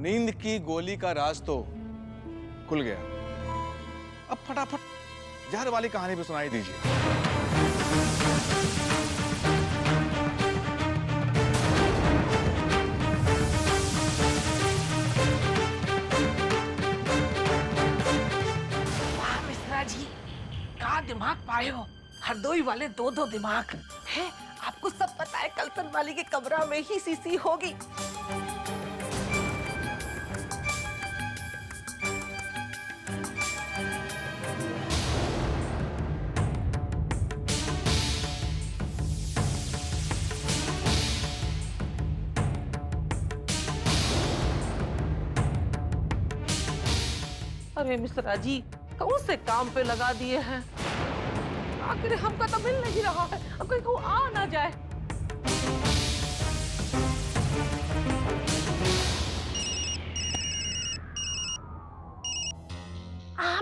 नींद की गोली का राज तो खुल गया। अब फटाफट जहर वाली कहानी भी सुनाई दीजिए। वाह मिश्रा जी, कहाँ दिमाग पाए हो। हरदोई वाले दो दो दिमाग है। आपको सब पता है कलसन वाली के कमरा में ही सीसी होगी। अरे मिश्रा जी, कौन से काम पे लगा दिए हैं। आखिर हमका तो मिल नहीं रहा है, अब कोई को आ ना जाए।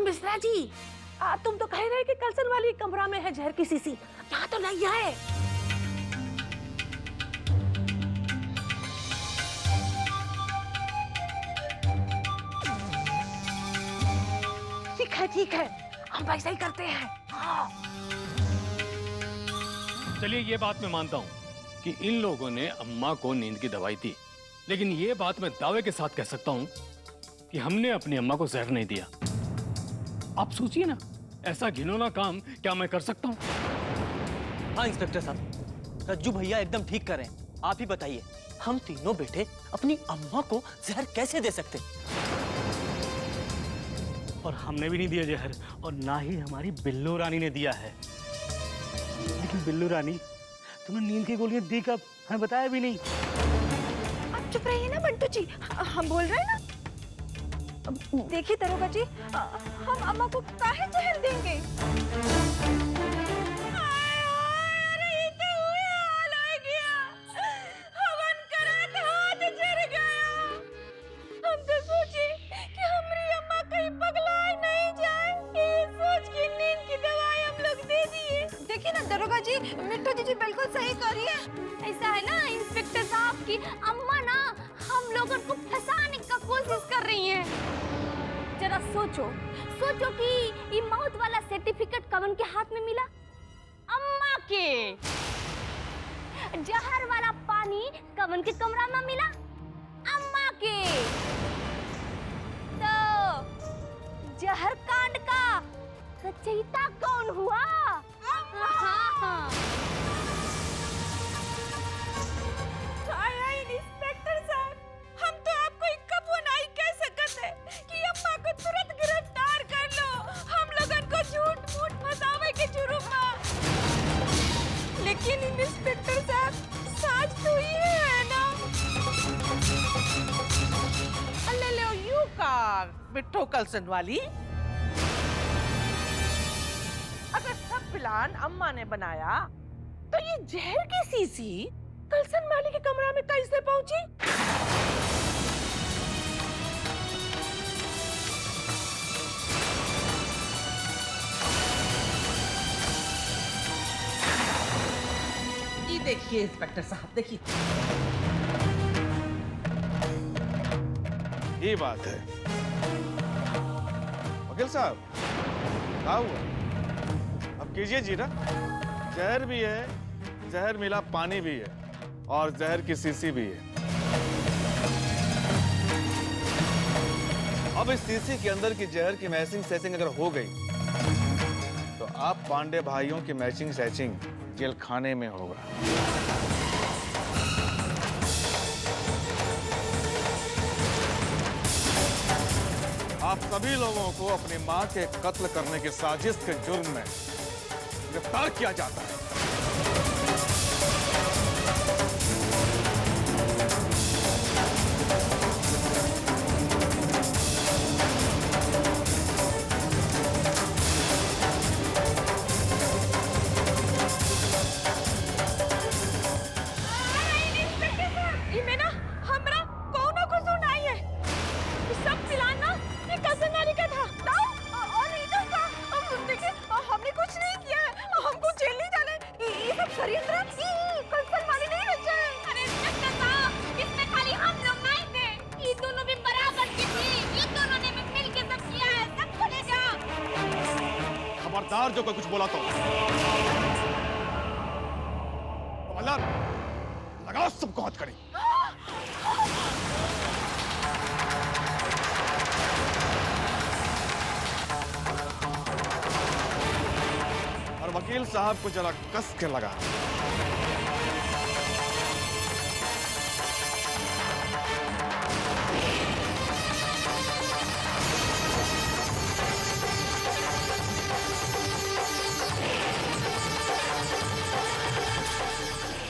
मिश्रा जी, तुम तो कह रहे कि कलसन वाली कमरा में है जहर की शीशी, यहाँ तो नहीं है। ठीक है, हम वैसा ही करते हैं। हाँ। चलिए ये बात मैं मानता हूँ कि इन लोगों ने अम्मा को नींद की दवाई दी, लेकिन ये बात मैं दावे के साथ कह सकता हूँ कि हमने अपनी अम्मा को जहर नहीं दिया। आप सोचिए ना, ऐसा घिनौना काम क्या मैं कर सकता हूँ? हाँ इंस्पेक्टर साहब, रज्जू भैया एकदम ठीक कर रहे हैं। आप ही बताइए, हम तीनों बेटे अपनी अम्मा को जहर कैसे दे सकते? और हमने भी नहीं दिया जहर, और ना ही हमारी बिल्लू रानी ने दिया है। लेकिन बिल्लू रानी, तुमने नींद की गोलियां दी कब? हमें बताया भी नहीं। आप चुप रहिए ना बंटू जी, हम बोल रहे हैं ना। देखिए दरोगा जी, हम अम्मा को काहे जहर देंगे? अरे ये क्या हुआ? हाल हो गया। हवन करा था, हाथ जल गया। हम तो सोचे कि हमारी अम्मा कहीं पगला नहीं जाए, ये सोच के नींद की दवाई हम लोग दे दिए। देखिए ना दरोगा जी, मिट्टू जी बिल्कुल सही कर रही है। ऐसा है ना इंस्पेक्टर साहब की अम्मा ना हम लोगों को फंसाने का कोशिश कर रही है। जरा सोचो कि ये मौत वाला सर्टिफिकेट कवन के हाथ में मिला? अम्मा के। जहर वाला पानी कवन के कमरा में मिला? अम्मा के। तो जहर कांड का रचयिता कौन हुआ? अम्मा। हाँ। इंस्पेक्टर साहब, हम तो आपको कबू नहीं कह सकते कि अम्मा को तुरंत गिरफ्तार कर लो। हम लोगन को झूठ मूठ फंसावे के जुर्म में। लेकिन इंस्पेक्टर साहब, सच तो ये है ना। ले लो यू कार बिट्टो कलसन वाली। अगर सब प्लान अम्मा ने बनाया तो ये जहर की शीशी कलसन वाली के कमरा में कैसे पहुंची? ये देखिए इंस्पेक्टर साहब, देखिए। ये बात है वकील साहब, क्या हुआ? अब कीजिए जी ना, जहर भी है, जहर मिला पानी भी है, और जहर की शीशी भी है। अब इस शीशी के अंदर की जहर की मैचिंग सेचिंग अगर हो गई तो आप पांडे भाइयों की मैचिंग सेचिंग जेल खाने में होगा। आप सभी लोगों को अपनी मां के कत्ल करने की साजिश के जुर्म में गिरफ्तार किया जाता है। अरे इंस्पेक्टर साहब, इसमें खाली हम लोग नहीं थे, ये दोनों भी बराबर खबरदार जो कोई कुछ बोला तो अल्लाह लगाओ सबको हथकड़ी। और वकील साहब को जरा कस के लगा।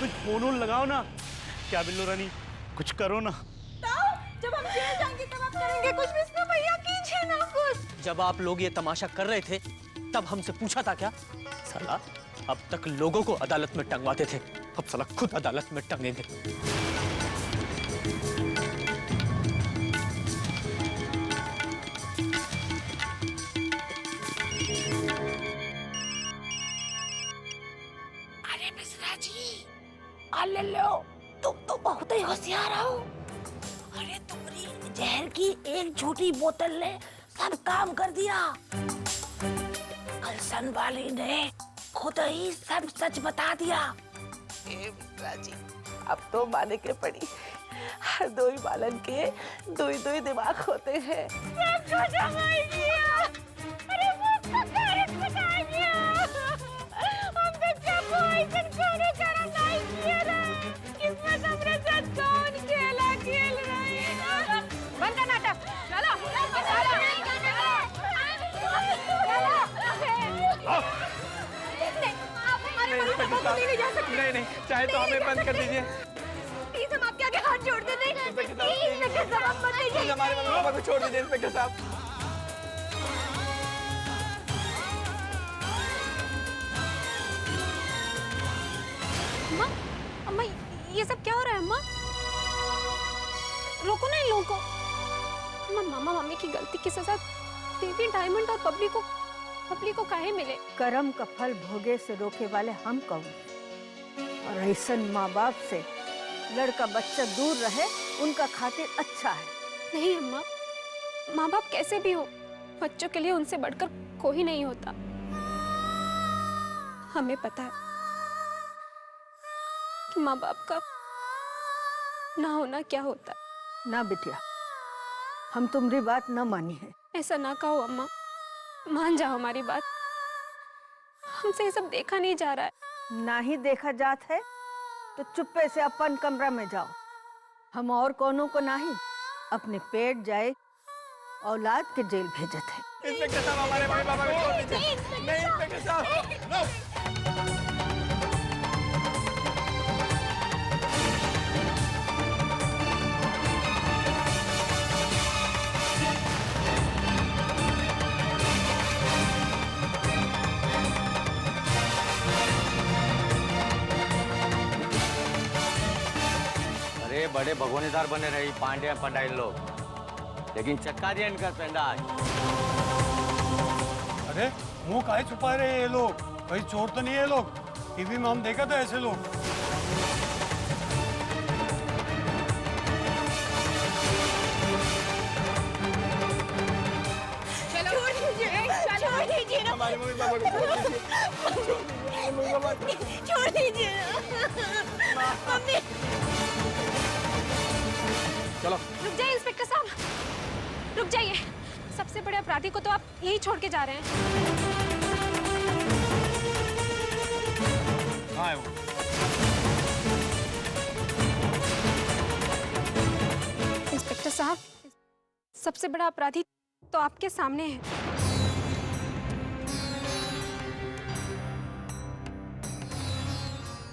कुछ फोन वोन लगाओ ना। क्या बिल्लो रानी, कुछ करो ना। जब हम जेल जाएंगे तब आप करेंगे कुछ। विष्णु भैया कीजिए ना कुछ। जब आप लोग ये तमाशा कर रहे थे तब हमसे पूछा था क्या? साला अब तक लोगों को अदालत में टंगवाते थे, अब साला खुद अदालत में टंगेंगे। अरे मिश्रा जी, अल्ले लो, तुम तो बहुत ही होशियार हो। अरे तुम्हारी जहर की एक छोटी बोतल ने सब काम कर दिया। कलसन वाली ने खुद ही सब सच बता दिया। मिश्रा जी, अब तो माने के पड़ी, हर दो ही बालन के दो ही दिमाग होते हैं। सब कुछ हमारी किया। अरे वो ककारत बता गया। हम तो कब ऐसा कोने करा नहीं किया ना। किस्मत हमरे साथ कौन खेला खेल रही है। बंद कर नाटक। चलो चलो नहीं जा सकते। नहीं, चाहे तो हमें बंद कर दीजिए। प्लीज हम आपके आगे हाथ जोड़ते नहीं। इंस्पेक्टर साहब आप मत लीजिए। हमारे मम्मी पापा को छोड़ दीजिए इंस्पेक्टर साहब। अम्मा, अम्मा ये सब क्या हो रहा है अम्मा? रोको ना इन लोगों को। अम्मा, मामा मामी की गलती की सजा देवी डायमंड और पब्लिक को काहे मिले? कर्म का फल भोगे से रोके वाले हम कौन? और ऐसन माँ बाप से लड़का बच्चा दूर रहे उनका खातिर अच्छा है। नहीं अम्मा, माँ बाप कैसे भी हो, बच्चों के लिए उनसे बढ़कर कोई नहीं होता। हमें पता है कि माँ बाप का ना होना क्या होता है। ना बिटिया, हम तुम्हारी बात न मानी है। ऐसा ना कहो अम्मा, मान जाओ हमारी बात। हमसे ये सब देखा नहीं जा रहा है। ना ही देखा जात है तो चुप्पे से अपन कमरा में जाओ। हम और कोनों को नहीं, अपने पेट जाए औलाद के जेल भेजत है। इंस्पेक्टर साहब हमारे मम्मी पापा को छोड़ दीजिए। नहीं इंस्पेक्टर साहब। अरे बड़े भगोनेदार बने रहे पांड्या पंडाई लोग, लेकिन चक्का दिया इनका पेंडाज। अरे मुंह काहे छुपा रहे हैं ये लोग? कहीं चोर तो नहीं है ये लोग? टीवी में हम देखा था ऐसे लोग। छोड़ दीजिए ना। हमारे मम्मी पापा को छोड़ दीजिए। छोड़ दीजिए ना। मम्मी चलो रुक जाइए इंस्पेक्टर साहब, रुक जाइए। सबसे बड़े अपराधी को तो आप यही छोड़ के जा रहे हैं। कहाँ है वो? इंस्पेक्टर साहब, सबसे बड़ा अपराधी तो आपके सामने है।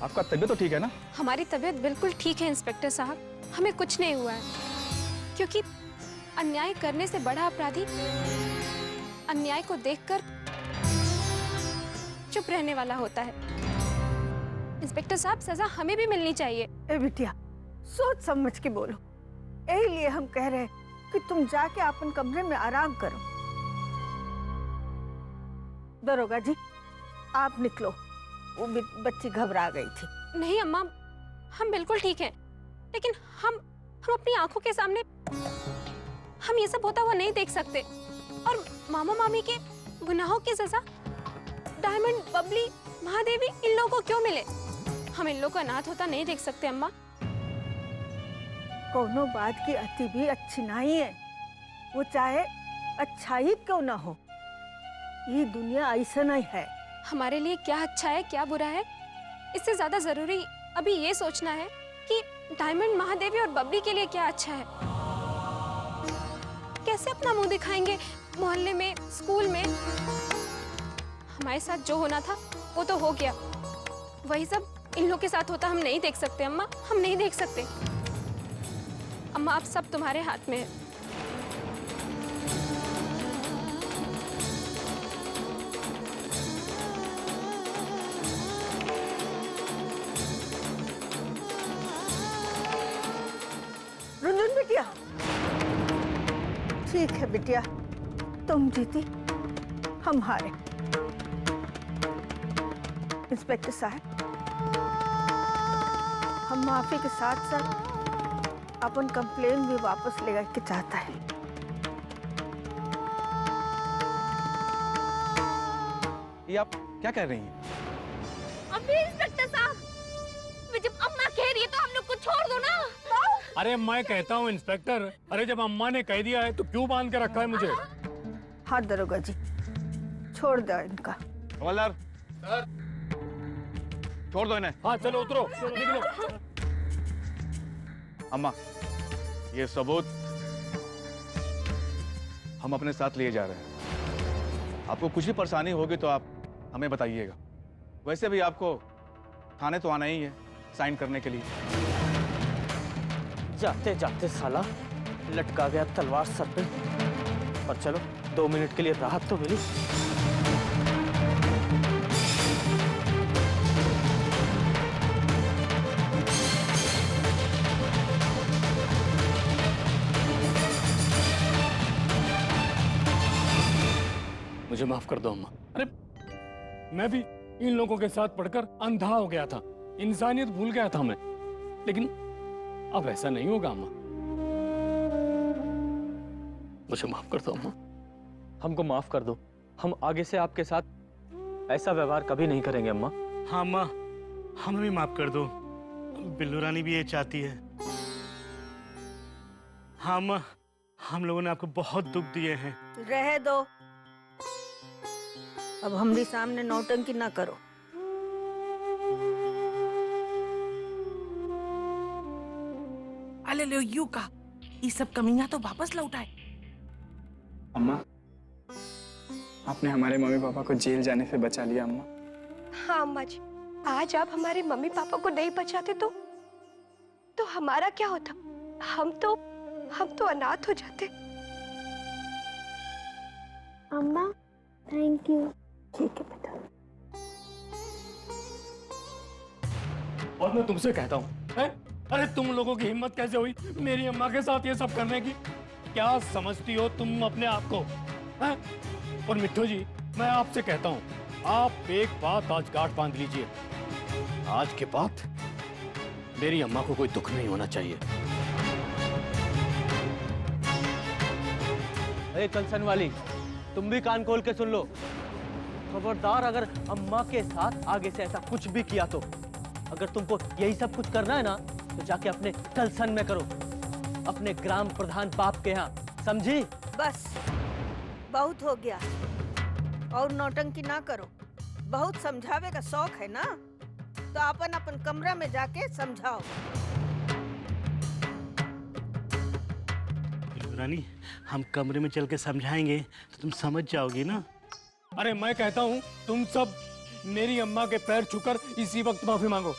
आपका तबीयत तो ठीक है ना? हमारी तबीयत बिल्कुल ठीक है इंस्पेक्टर साहब, हमें कुछ नहीं हुआ है। क्योंकि अन्याय करने से बड़ा अपराधी अन्याय को देखकर चुप रहने वाला होता है। इंस्पेक्टर साहब, सजा हमें भी मिलनी चाहिए। ए बिटिया, सोच समझ के बोलो। यही लिए हम कह रहे हैं कि तुम जाके अपन कमरे में आराम करो। दरोगा जी, आप निकलो। वो बच्ची घबरा गई थी। नहीं अम्मा, हम बिल्कुल ठीक हैं, लेकिन हम अपनी आंखों के सामने हम ये सब होता हुआ नहीं देख सकते। और मामा मामी के गुनाहों की सजा डायमंड, बबली, महादेवी इन लोगों को क्यों मिले? हम इन लोगों को अनाथ होता नहीं देख सकते अम्मा। कोनो बात की अति भी अच्छी नहीं है, वो चाहे अच्छा ही क्यों ना हो। ये दुनिया ऐसा नहीं है। हमारे लिए क्या अच्छा है क्या बुरा है, इससे ज्यादा जरूरी अभी ये सोचना है कि डायमंड, महादेवी और बबली के लिए क्या अच्छा है। कैसे अपना मुंह दिखाएंगे मोहल्ले में, स्कूल में? हमारे साथ जो होना था वो तो हो गया, वही सब इन लोग के साथ होता हम नहीं देख सकते अम्मा, हम नहीं देख सकते। अम्मा अब सब तुम्हारे हाथ में है। रुंझुन बिटिया, ठीक है बिटिया, तुम जीती हम हारे। इंस्पेक्टर साहब, हम माफी के साथ साथ अपन कंप्लेन भी वापस लेगा के चाहता है। ये आप क्या कह रही हैं? अभी इंस्पेक्टर साहब, जब अम्मा कह रही है तो हम लोग को छोड़ दो ना। अरे मैं कहता हूँ इंस्पेक्टर, अरे जब अम्मा ने कह दिया है तो क्यों बांध के रखा है मुझे? हाँ दरोगा जी, छोड़ दो इनका। हवलदार सर, छोड़ दो इन्हें। हाँ चलो उतरो, निकलो। अम्मा, ये सबूत हम अपने साथ लिए जा रहे हैं। आपको कुछ भी परेशानी होगी तो आप हमें बताइएगा। वैसे भी आपको थाने तो आना ही है साइन करने के लिए। जाते जाते साला लटका गया तलवार सर पे। पर चलो 2 मिनट के लिए राहत तो मिली। मुझे माफ कर दो अम्मा। अरे मैं भी इन लोगों के साथ पढ़कर अंधा हो गया था, इंसानियत भूल गया था मैं, लेकिन अब ऐसा नहीं होगा अम्मा। मुझे माफ कर दो अम्मा। हमको माफ कर दो, हम आगे से आपके साथ ऐसा व्यवहार कभी नहीं करेंगे अम्मा। हाँ अम्मा, हमें भी माफ कर दो। बिल्लू रानी भी ये चाहती है। हाँ अम्मा, हम लोगों ने आपको बहुत दुख दिए हैं। रह दो, अब हमारे सामने नौटंकी ना करो। अले लो यू का, ये सब कमीना तो वापस लौटाए। अम्मा, आपने हमारे मम्मी पापा को जेल जाने से बचा लिया अम्मा। हाँ अम्मा जी, आज आप हमारे मम्मी पापा को नहीं बचाते तो हमारा क्या होता? हम तो अनाथ हो जाते। अम्मा थैंक यू। ठीक है बेटा। और मैं तुमसे कहता हूँ, अरे तुम लोगों की हिम्मत कैसे हुई मेरी अम्मा के साथ ये सब करने की? क्या समझती हो तुम अपने आप को? है? और मिट्ठू जी, मैं आपसे कहता हूँ, आप एक बात आज गांठ बांध लीजिए, आज के बाद मेरी अम्मा को कोई दुख नहीं होना चाहिए। अरे कंसन वाली, तुम भी कान खोल के सुन लो। खबरदार, अगर अम्मा के साथ आगे से ऐसा कुछ भी किया तो, अगर तुमको यही सब कुछ करना है ना, तो जाके अपने कलसन में करो, अपने ग्राम प्रधान बाप के यहाँ, समझी? बस बहुत हो गया, और नौटंकी ना करो। बहुत समझावे का शौक है ना, तो अपन अपन कमरा में जाके समझाओ। बिल्लू रानी, हम कमरे में चल के समझाएंगे तो तुम समझ जाओगी ना। अरे मैं कहता हूँ तुम सब मेरी अम्मा के पैर छूकर इसी वक्त माफी मांगो।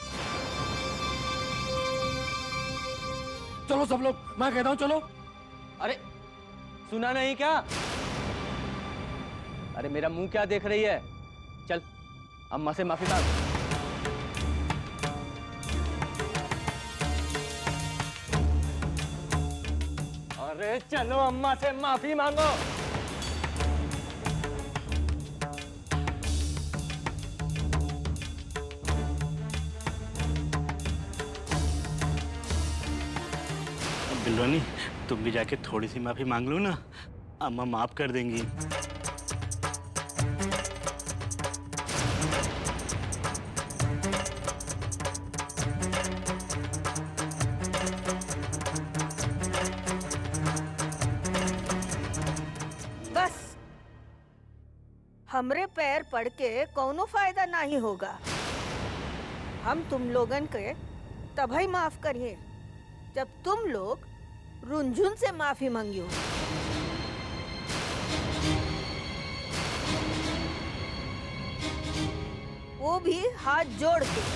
चलो सब लोग, मैं कहता हूँ चलो। अरे सुना नहीं क्या? अरे मेरा मुंह क्या देख रही है? चल अम्मा से माफी मांग। अरे चलो अम्मा से माफी मांगो। बिल्लू रानी, तुम भी जाके थोड़ी सी माफी मांग लो ना, अम्मा माफ कर देंगी। हमरे पैर पड़ के कोनो फायदा नहीं होगा। हम तुम लोगन के तभी माफ करिए जब तुम लोग रुनझुन से माफी मांगियो। वो भी हाथ जोड़ के।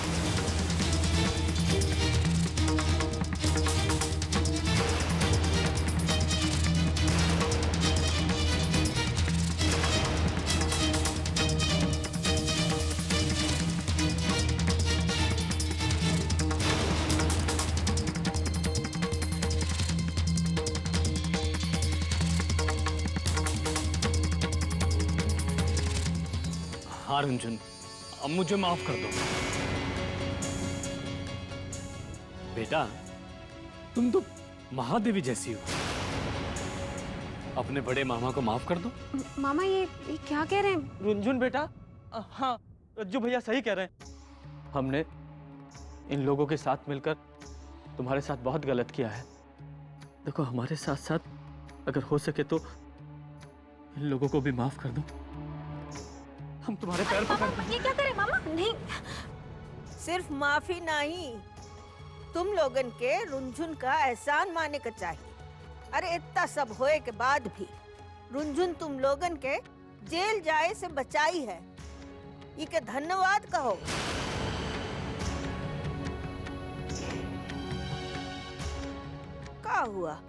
हाँ रुनझुन, अब मुझे माफ कर दो। बेटा, तुम तो महादेवी जैसी हो। अपने बड़े मामा को माफ कर दो। मामा ये क्या कह रहे हैं? रुनझुन बेटा, हाँ रज्जू भैया सही कह रहे हैं। हमने इन लोगों के साथ मिलकर तुम्हारे साथ बहुत गलत किया है। देखो, हमारे साथ साथ अगर हो सके तो इन लोगों को भी माफ कर दो। हम तुम्हारे पैर पकड़। ये क्या करे मामा? नहीं, सिर्फ माफी नहीं, तुम लोगन के रुनझुन का एहसान माने का चाहिए। अरे इतना सब होए के बाद भी रुनझुन तुम लोगन के जेल जाए से बचाई है, ये के धन्यवाद कहो। का हुआ,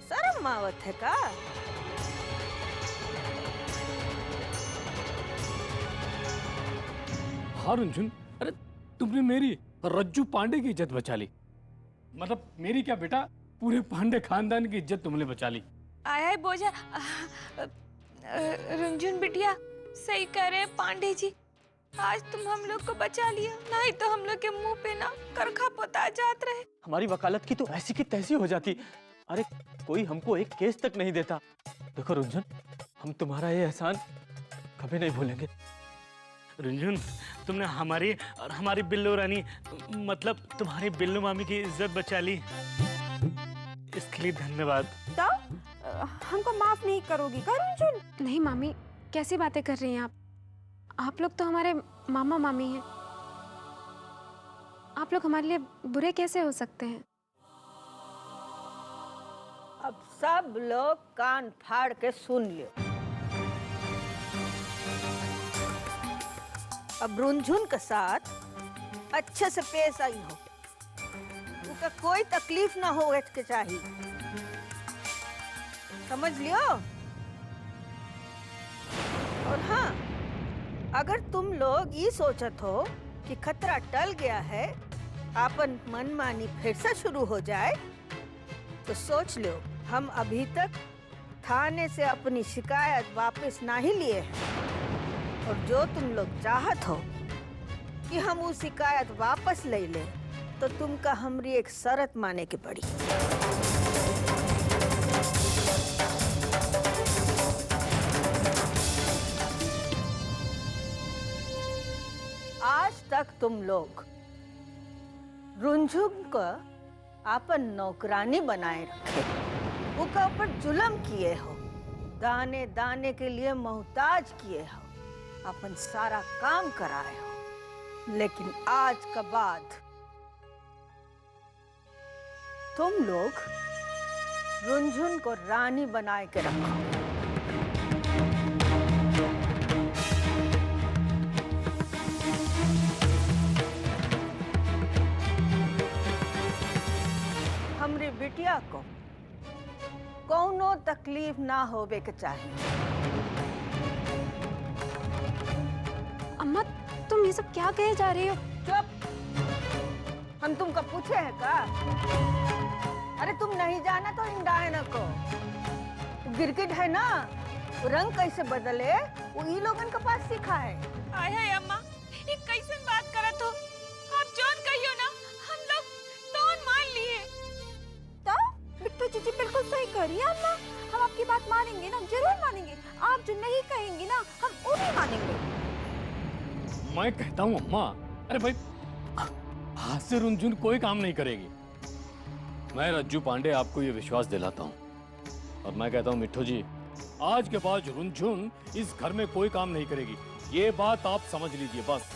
शर्म आवत है का? हाँ रुनझुन, अरे तुमने मेरी रज्जू पांडे की इज्जत बचा ली। मतलब मेरी क्या बेटा, पूरे पांडे खानदान की इज्जत तुमने बचा ली। आया है बोझा। रुनझुन बिटिया सही कह रहे हैं पांडे जी, आज तुम हम लोग को बचा लिया, नहीं तो हम लोग के मुंह पे ना करखा पोता जात रहे। हमारी वकालत की तो ऐसी की तैसी हो जाती। अरे कोई हमको एक केस तक नहीं देता। देखो रुनझुन, हम तुम्हारा ये एहसान कभी नहीं भूलेंगे। रुनझुन, तुमने हमारी और हमारी बिल्लू रानी, मतलब तुम्हारी बिल्लू मामी की इज्जत बचा ली, इसके लिए धन्यवाद। तो हमको माफ नहीं करोगी क्या रुनझुन? नहीं मामी, कैसी बातें कर रही हैं आप? आप लोग तो हमारे मामा मामी हैं। आप लोग हमारे लिए बुरे कैसे हो सकते हैं? अब सब लोग कान फाड़ के सुन लियो। अब रुनझुन के साथ अच्छे से पेश आई हो, उनका कोई तकलीफ ना हो के चाहिए, समझ लियो। और हाँ, अगर तुम लोग ये सोचत हो कि खतरा टल गया है, आपन मनमानी फिर से शुरू हो जाए, तो सोच लो, हम अभी तक थाने से अपनी शिकायत वापस नहीं लिए हैं। और जो तुम लोग चाहत हो कि हम वो शिकायत वापस ले लें, तो तुमका हमरी एक शर्त माने के पड़ी। आज तक तुम लोग रुनझुन को अपन नौकरानी बनाए रखे, उसका ऊपर जुल्म किए हो, दाने दाने के लिए मोहताज किए हो, अपन सारा काम कराए हो, लेकिन आज के बाद तुम लोग रुनझुन को रानी बनाए के रखो। हमरी बिटिया को कौनो तकलीफ ना होवे के चाहिए। अम्मा, तुम ये सब क्या कहे जा रही हो? चुप! हम तुमको पूछे हैं का? अरे तुम नहीं जाना तो इंडाए न को। गिरगिट है ना, वो रंग कैसे बदले वो ई लोगन के पास सीखा है। आय हाय अम्मा, ये कैसे बात करत हो? आप जोन कहियो ना, हम लोग तोन मान लिए। तो बिट्टू जीजी बिल्कुल सही कह रही है अम्मा, हम आपकी बात मानेंगे ना, जरूर मानेंगे। आप जो नहीं कहेंगी ना, हम वो भी मानेंगे। मैं कहता हूँ अम्मा, अरे भाई हाथ से रुनझुन कोई काम नहीं करेगी। मैं रज्जू पांडे आपको ये विश्वास दिलाता हूँ, और मैं कहता हूँ मिट्ठू जी, आज के बाद झुनझुन इस घर में कोई काम नहीं करेगी। ये बात आप समझ लीजिए बस।